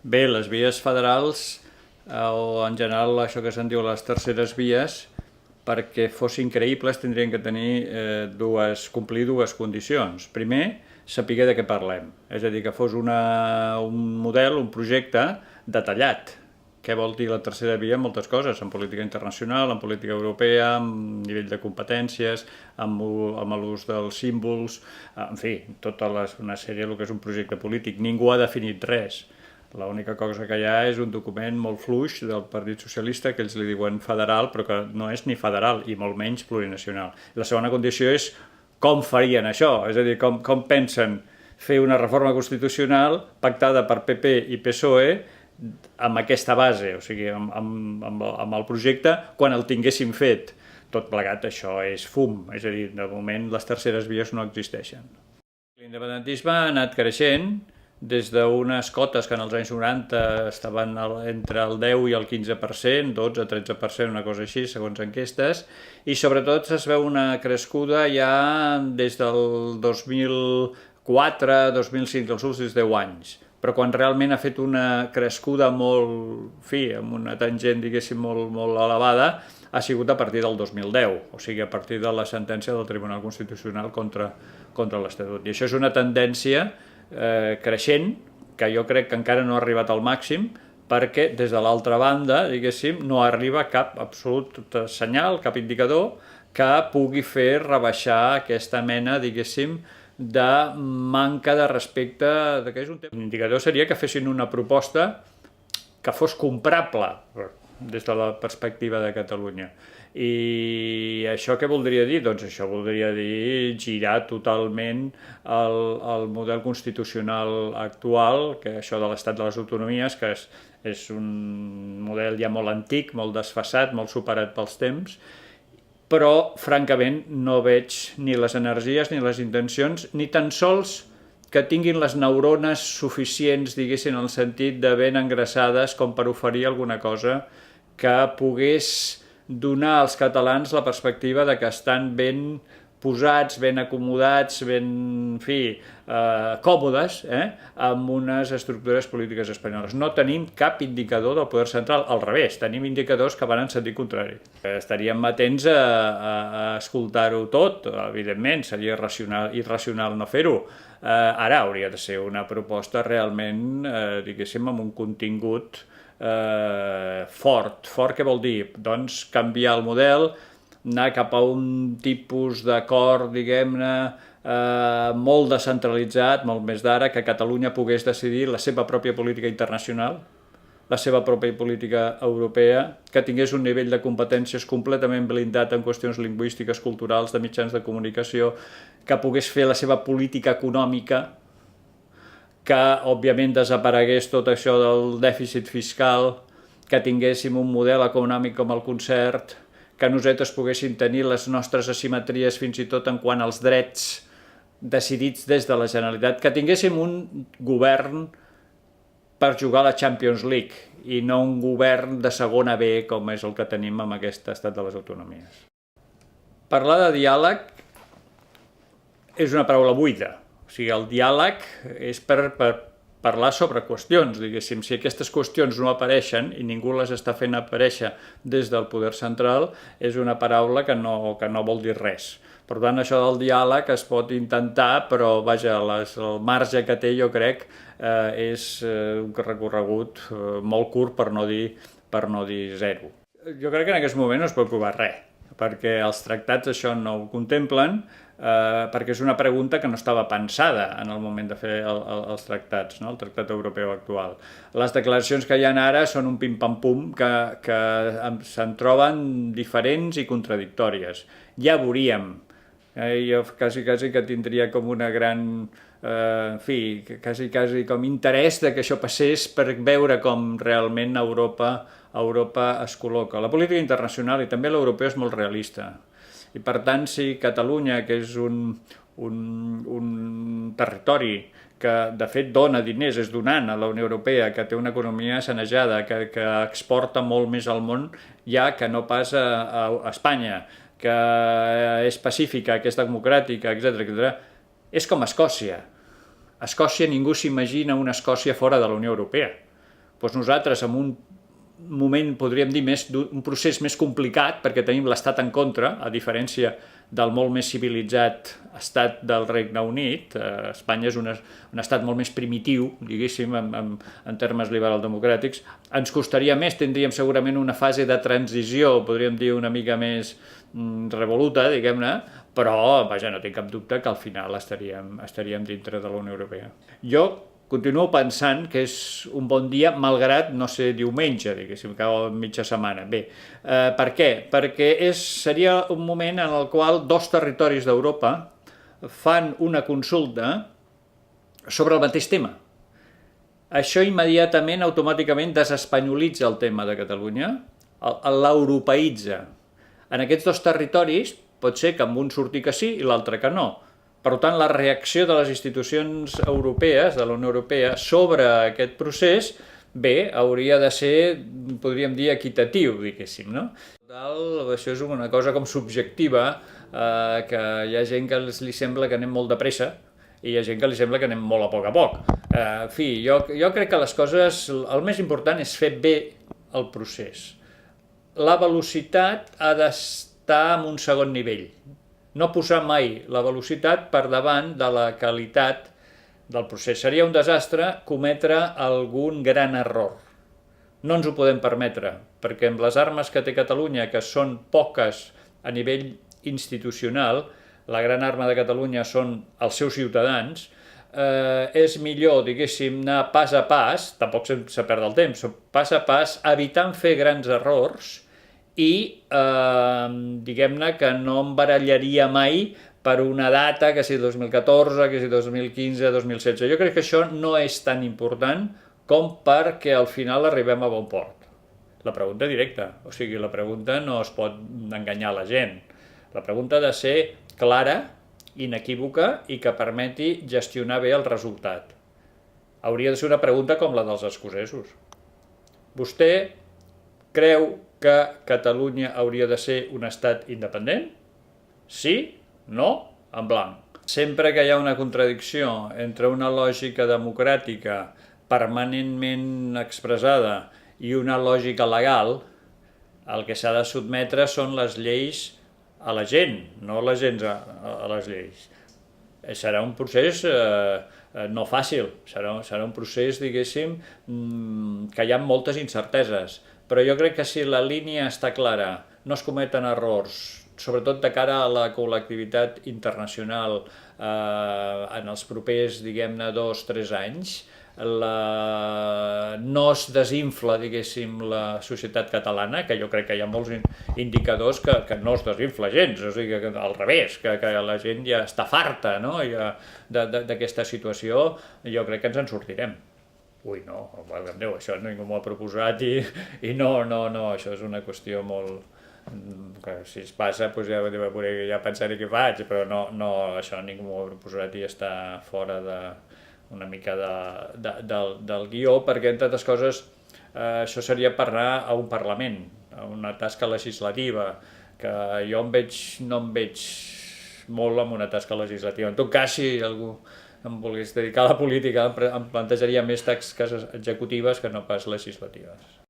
Bé, les vies federals, o en general això que se'n diu les terceres vies, perquè fossin creïbles tindrien que tenir complir dues condicions. Primer, saber de què parlem, és a dir, que fos un model, un projecte detallat. Què vol dir la tercera via? Moltes coses, en política internacional, en política europea, en nivell de competències, amb l'ús dels símbols, en fi, una sèrie del que és un projecte polític. Ningú ha definit res. L'única cosa que hi ha és un document molt fluix del Partit Socialista, que ells li diuen federal, però que no és ni federal, i molt menys plurinacional. La segona condició és com farien això, és a dir, com pensen fer una reforma constitucional pactada per PP i PSOE amb aquesta base, o sigui, amb el projecte, quan el tinguéssim fet. Tot plegat, això és fum, és a dir, de moment les terceres vies no existeixen. L'independentisme ha anat creixent des d'unes cotes que en els anys 90 estaven entre el 10 i el 15%, 12-13%, una cosa així, segons enquestes, i sobretot es veu una crescuda ja des del 2004-2005, els últims 10 anys, però quan realment ha fet una crescuda molt, amb una tangent, diguéssim, molt elevada, ha sigut a partir del 2010, o sigui, a partir de la sentència del Tribunal Constitucional contra l'Estatut. I això és una tendència creixent, que jo crec que encara no ha arribat al màxim, perquè des de l'altra banda, diguéssim, no arriba cap absolut senyal, cap indicador que pugui fer rebaixar aquesta mena, diguéssim, de manca de respecte. L'indicador seria que fessin una proposta que fos comprable des de la perspectiva de Catalunya. I això què voldria dir? Doncs això voldria dir girar totalment el model constitucional actual, que això de l'estat de les autonomies, que és un model ja molt antic, molt desfasat, molt superat pels temps, però francament no veig ni les energies ni les intencions, ni tan sols que tinguin les neurones suficients, diguéssim, en el sentit de ben engraçades com per oferir alguna cosa que pogués donar als catalans la perspectiva de que estan ben posats, ben acomodats, ben, còmodes, amb unes estructures polítiques espanyoles. No tenim cap indicador del poder central, al revés, tenim indicadors que van en sentit contrari. Estaríem atents a escoltar-ho tot, evidentment, seria irracional no fer-ho. Ara hauria de ser una proposta realment, diguéssim, amb un contingut fort. Fort què vol dir? Doncs canviar el model, anar cap a un tipus d'acord, diguem-ne, molt descentralitzat, molt més d'ara, que Catalunya pogués decidir la seva pròpia política internacional, la seva pròpia política europea, que tingués un nivell de competències completament blindat en qüestions lingüístiques, culturals, de mitjans de comunicació, que pogués fer la seva política econòmica, que òbviament desaparegués tot això del dèficit fiscal, que tinguéssim un model econòmic com el concert, que nosaltres poguéssim tenir les nostres asimetries fins i tot en quant als drets decidits des de la Generalitat, que tinguéssim un govern per jugar a la Champions League i no un govern de segona B com és el que tenim amb aquest estat de les autonomies. Parlar de diàleg és una paraula buida. O sigui, el diàleg és per parlar sobre qüestions, diguéssim. Si aquestes qüestions no apareixen i ningú les està fent aparèixer des del poder central, és una paraula que no vol dir res. Per tant, això del diàleg es pot intentar, però vaja, el marge que té, jo crec, és un recorregut molt curt, per no dir zero. Jo crec que en aquest moment no es pot provar res, perquè els tractats això no ho contemplen, perquè és una pregunta que no estava pensada en el moment de fer els tractats, el tractat europeu actual. Les declaracions que hi ha ara són un pim-pam-pum que se'n troben diferents i contradictòries. Ja veuríem. Jo quasi que tindria com una gran, quasi com interès que això passés per veure com realment Europa es col·loca. La política internacional i també l'europea és molt realista. I per tant, si Catalunya, que és un territori que de fet dona diners, és donant a la Unió Europea, que té una economia sanejada, que exporta molt més al món ja que no pas a Espanya, que és pacífica, que és democràtica, etc. És com Escòcia. A Escòcia ningú s'imagina una Escòcia fora de la Unió Europea. doncs nosaltres en un moment, podríem dir, un procés més complicat, perquè tenim l'Estat en contra, a diferència del molt més civilitzat estat del Regne Unit. Espanya és un estat molt més primitiu, diguéssim, en termes liberal-democràtics. Ens costaria més, tindríem segurament una fase de transició, podríem dir, una mica més revoluta, diguem-ne, però, vaja, no tinc cap dubte que al final estaríem dintre de la Unió Europea. Jo continuo pensant que és un bon dia, malgrat no ser diumenge, diguéssim, que mitja setmana. Bé, per què? Perquè seria un moment en el qual dos territoris d'Europa fan una consulta sobre el mateix tema. Això immediatament, automàticament, desespanyolitza el tema de Catalunya, l'europeïtza. En aquests dos territoris pot ser que amb un surti que sí i l'altre que no. Per tant, la reacció de les institucions europees, de la Unió Europea, sobre aquest procés, bé, hauria de ser, podríem dir, equitatiu, diguéssim, no? Això és una cosa com subjectiva, que hi ha gent que li sembla que anem molt de pressa i hi ha gent que li sembla que anem molt a poc. En fi, jo crec que les coses, el més important és fer bé el procés. La velocitat ha d'estar en un segon nivell. No posar mai la velocitat per davant de la qualitat del procés. Seria un desastre cometre algun gran error. No ens ho podem permetre, perquè amb les armes que té Catalunya, que són poques a nivell institucional, la gran arma de Catalunya són els seus ciutadans, és millor, diguéssim, anar pas a pas, tampoc se perd el temps, pas a pas, evitant fer grans errors, i diguem-ne que no em barallaria mai per una data, que si 2014, que si 2015, 2016. Jo crec que això no és tan important com perquè al final arribem a bon port. La pregunta directa, o sigui, la pregunta no es pot enganyar la gent. La pregunta ha de ser clara, inequívoca i que permeti gestionar bé el resultat. Hauria de ser una pregunta com la dels escocesos. Vostè creu que Catalunya hauria de ser un estat independent? Sí? No? En blanc. Sempre que hi ha una contradicció entre una lògica democràtica permanentment expressada i una lògica legal, el que s'ha de sotmetre són les lleis a la gent, no la gent a les lleis. Serà un procés no fàcil, serà un procés, diguéssim, que hi ha moltes incerteses, però jo crec que si la línia està clara, no es cometen errors, sobretot de cara a la col·lectivitat internacional en els propers, diguem-ne, 2-3 anys, no es desinfla, diguéssim, la societat catalana, que jo crec que hi ha molts indicadors que no es desinfla gens, o sigui, que al revés, que la gent ja està farta, no? D'aquesta situació, jo crec que ens en sortirem. Ui, no, valga'm Déu, això ningú m'ho ha proposat i no, això és una qüestió molt... que si es passa ja pensaré què faig, però no, això ningú m'ho ha proposat i està fora una mica del guió, perquè, entre altres coses, això seria parlar a un Parlament, a una tasca legislativa, que jo no em veig molt en una tasca legislativa. En tot cas, si algú em volgués dedicar a la política, em plantejaria més tasques executives que no pas legislatives.